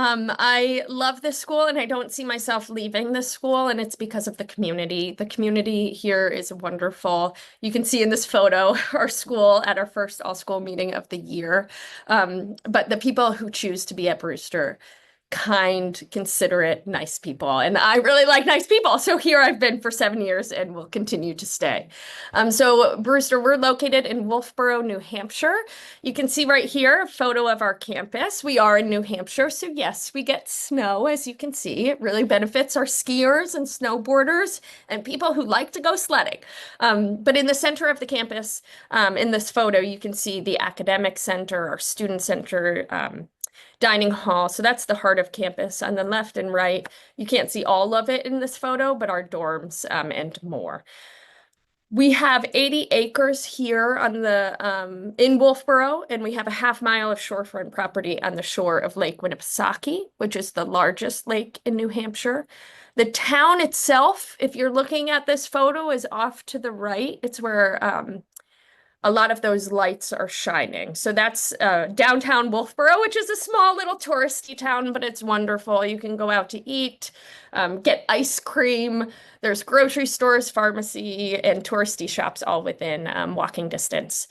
I love this school and I don't see myself leaving this school, and it's because of the community. The community here is wonderful. You can see in this photo our school at our first all-school meeting of the year. But the people who choose to be at Brewster, kind, considerate, nice people. And I really like nice people. So here I've been for 7 years and will continue to stay. So Brewster, we're located in Wolfeboro, New Hampshire. You can see right here a photo of our campus. We are in New Hampshire, so yes, we get snow, as you can see. It really benefits our skiers and snowboarders and people who like to go sledding. But in the center of the campus, in this photo, you can see the academic center, our student center, dining hall. So that's the heart of campus. On the left and right, you can't see all of it in this photo, but our dorms and more. We have 80 acres here on the in Wolfeboro, and we have a half-mile of shorefront property on the shore of Lake Winnipesaukee, which is the largest lake in New Hampshire. The town itself, if you're looking at this photo, is off to the right. It's where a lot of those lights are shining. So that's downtown Wolfeboro, which is a small little touristy town, but it's wonderful. You can go out to eat, get ice cream. There's grocery stores, pharmacy, and touristy shops all within walking distance.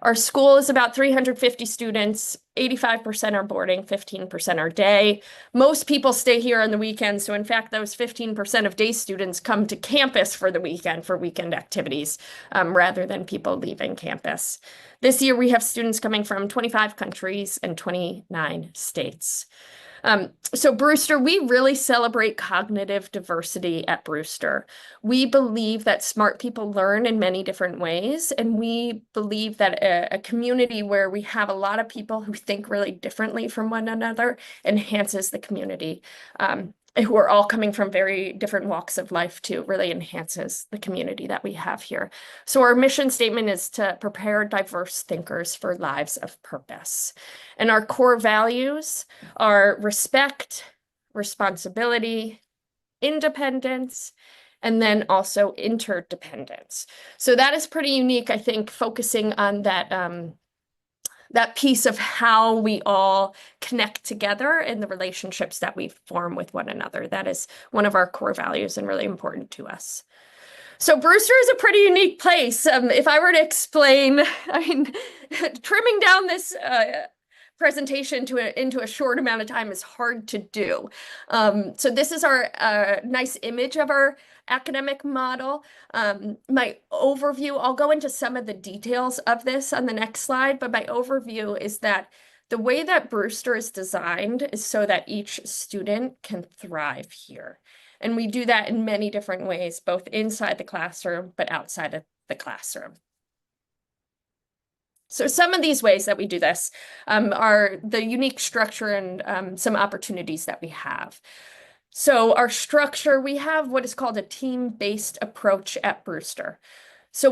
Our school is about 350 students, 85% are boarding, 15% are day. Most people stay here on the weekends, so in fact, those 15% of day students come to campus for the weekend for weekend activities, rather than people leaving campus. This year, we have students coming from 25 countries and 29 states. So Brewster, we really celebrate cognitive diversity at Brewster. We believe that smart people learn in many different ways, and we believe that a community where we have a lot of people who think really differently from one another enhances the community. Who are all coming from very different walks of life too, really enhances the community that we have here. So our mission statement is to prepare diverse thinkers for lives of purpose. And our core values are respect, responsibility, independence, and then also interdependence. So that is pretty unique, I think, focusing on that piece of how we all connect together and the relationships that we form with one another. That is one of our core values and really important to us. So Brewster is a pretty unique place. If I were to explain, I mean, trimming down this presentation into a short amount of time is hard to do. So this is our nice image of our academic model. My overview, I'll go into some of the details of this on the next slide, but my overview is that the way that Brewster is designed is so that each student can thrive here. And we do that in many different ways, both inside the classroom, but outside of the classroom. So some of these ways that we do this are the unique structure and some opportunities that we have. So our structure, we have what is called a team-based approach at Brewster. So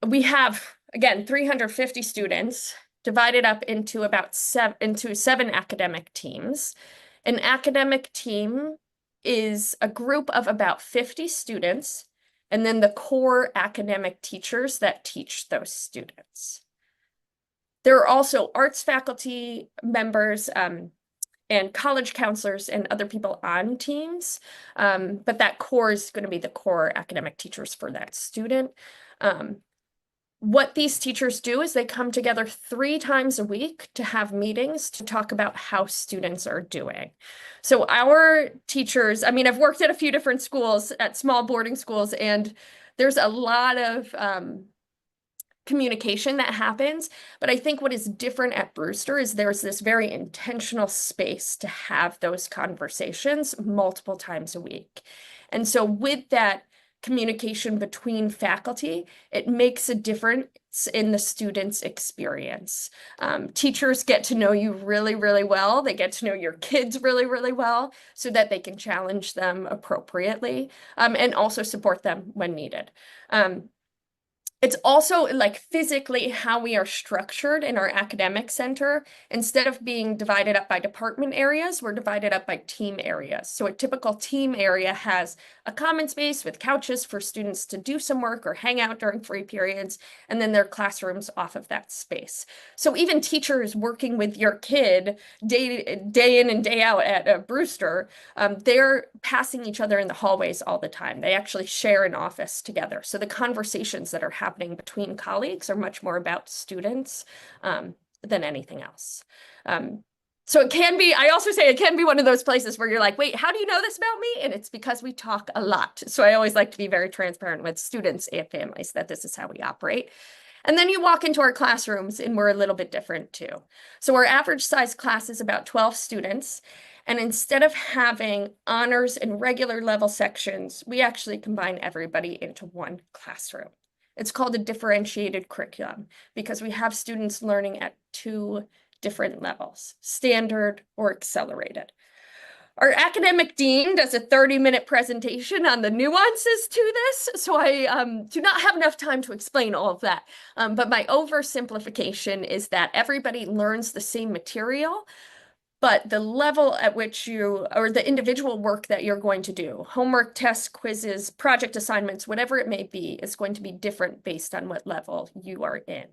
we have, again, 350 students divided up into seven academic teams. An academic team is a group of about 50 students, and then the core academic teachers that teach those students. There are also arts faculty members and college counselors and other people on teams, but that core is going to be the core academic teachers for that student. What these teachers do is they come together 3 times a week to have meetings to talk about how students are doing. So our teachers, I mean, I've worked at a few different schools, at small boarding schools, and there's a lot of communication that happens, but I think what is different at Brewster is there's this very intentional space to have those conversations multiple times a week. And so with that communication between faculty, it makes a difference in the student's experience. Teachers get to know you really, really well. They get to know your kids really, really well so that they can challenge them appropriately and also support them when needed. It's also like physically how we are structured in our academic center. Instead of being divided up by department areas, we're divided up by team areas. So a typical team area has a common space with couches for students to do some work or hang out during free periods, and then their classrooms off of that space. So even teachers working with your kid day in and day out at Brewster, they're passing each other in the hallways all the time. They actually share an office together. So the conversations that are happening between colleagues are much more about students than anything else. So it can be, I also say it can be one of those places where you're like, wait, how do you know this about me? And it's because we talk a lot. So I always like to be very transparent with students and families that this is how we operate. And then you walk into our classrooms and we're a little bit different too. So our average size class is about 12 students. And instead of having honors and regular level sections, we actually combine everybody into one classroom. It's called a differentiated curriculum because we have students learning at two different levels, standard or accelerated. Our academic dean does a 30-minute presentation on the nuances to this, so I do not have enough time to explain all of that. But my oversimplification is that everybody learns the same material, but the level at which you, or the individual work that you're going to do, homework, tests, quizzes, project assignments, whatever it may be, is going to be different based on what level you are in.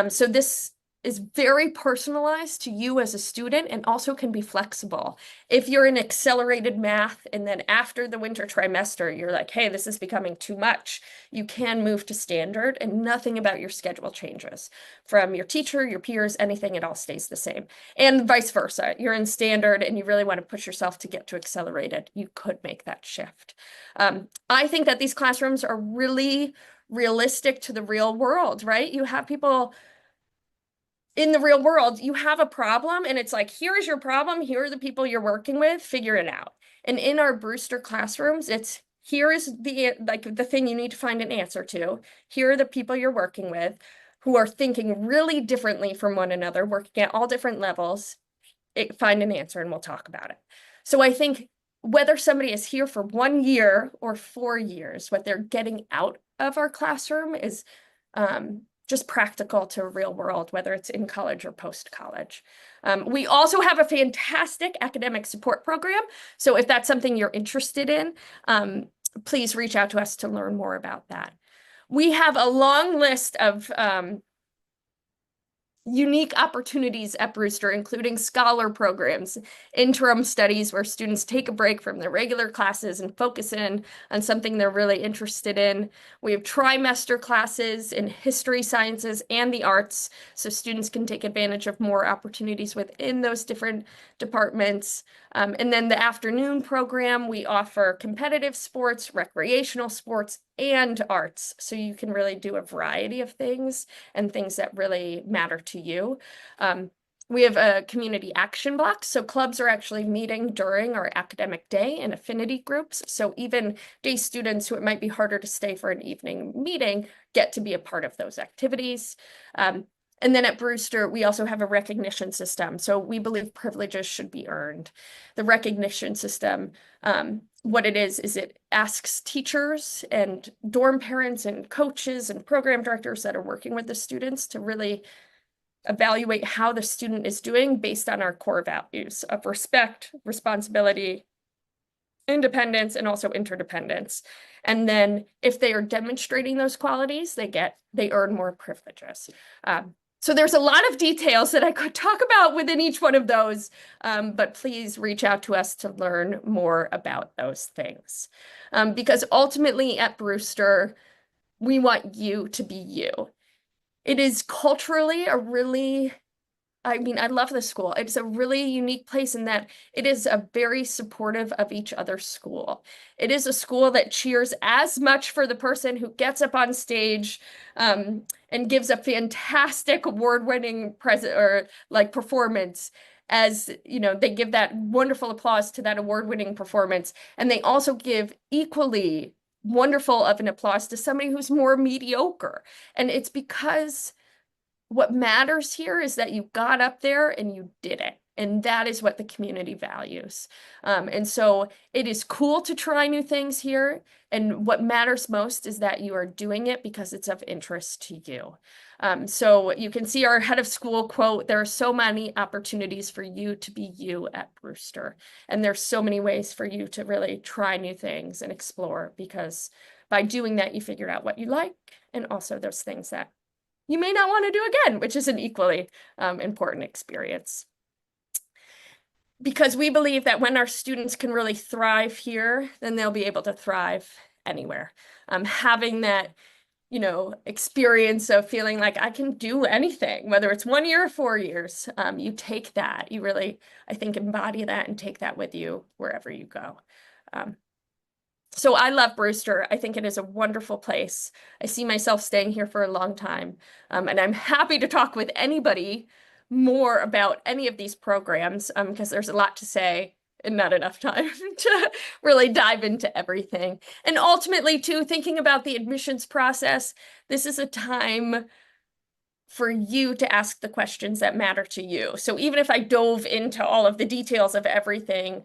So this is very personalized to you as a student and also can be flexible. If you're in accelerated math and then after the winter trimester, you're like, hey, this is becoming too much, you can move to standard and nothing about your schedule changes. From your teacher, your peers, anything, it all stays the same. And vice versa. You're in standard and you really want to push yourself to get to accelerated, you could make that shift. I think that these classrooms are really realistic to the real world, right? You have people in the real world, you have a problem and it's like, here is your problem. Here are the people you're working with, figure it out. And in our Brewster classrooms, it's here is the thing you need to find an answer to. Here are the people you're working with who are thinking really differently from one another, working at all different levels. Find an answer and we'll talk about it. So I think whether somebody is here for 1 year or 4 years, what they're getting out of our classroom is just practical to real world, whether it's in college or post-college. We also have a fantastic academic support program. So if that's something you're interested in, please reach out to us to learn more about that. We have a long list of unique opportunities at Brewster, including scholar programs, interim studies where students take a break from their regular classes and focus in on something they're really interested in. We have trimester classes in history, sciences, and the arts, so students can take advantage of more opportunities within those different departments. And then the afternoon program, we offer competitive sports, recreational sports, and arts, so you can really do a variety of things and things that really matter to you. We have a community action block, so clubs are actually meeting during our academic day in affinity groups, so even day students who it might be harder to stay for an evening meeting get to be a part of those activities. And then at Brewster, we also have a recognition system. So we believe privileges should be earned. The recognition system, what it is it asks teachers and dorm parents and coaches and program directors that are working with the students to really evaluate how the student is doing based on our core values of respect, responsibility, independence, and also interdependence. And then if they are demonstrating those qualities, they earn more privileges. So there's a lot of details that I could talk about within each one of those, but please reach out to us to learn more about those things. Because ultimately at Brewster, we want you to be you. It is culturally I love this school. It's a really unique place in that it is a very supportive of each other's school. It is a school that cheers as much for the person who gets up on stage and gives a fantastic award-winning performance as, they give that wonderful applause to that award-winning performance. And they also give equally wonderful of an applause to somebody who's more mediocre. And it's because what matters here is that you got up there and you did it. And that is what the community values. And so it is cool to try new things here. And what matters most is that you are doing it because it's of interest to you. So you can see our head of school quote, there are so many opportunities for you to be you at Brewster. And there's so many ways for you to really try new things and explore, because by doing that, you figure out what you like. And also there's things that you may not want to do again, which is an equally important experience. Because we believe that when our students can really thrive here, then they'll be able to thrive anywhere. Having that, experience of feeling like I can do anything, whether it's 1 year or 4 years, you take that, you really, I think, embody that and take that with you wherever you go. So I love Brewster. I think it is a wonderful place. I see myself staying here for a long time. And I'm happy to talk with anybody more about any of these programs, because there's a lot to say and not enough time to really dive into everything. And ultimately, too, thinking about the admissions process, this is a time for you to ask the questions that matter to you. So even if I dove into all of the details of everything,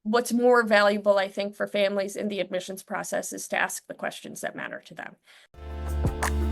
what's more valuable, I think, for families in the admissions process is to ask the questions that matter to them.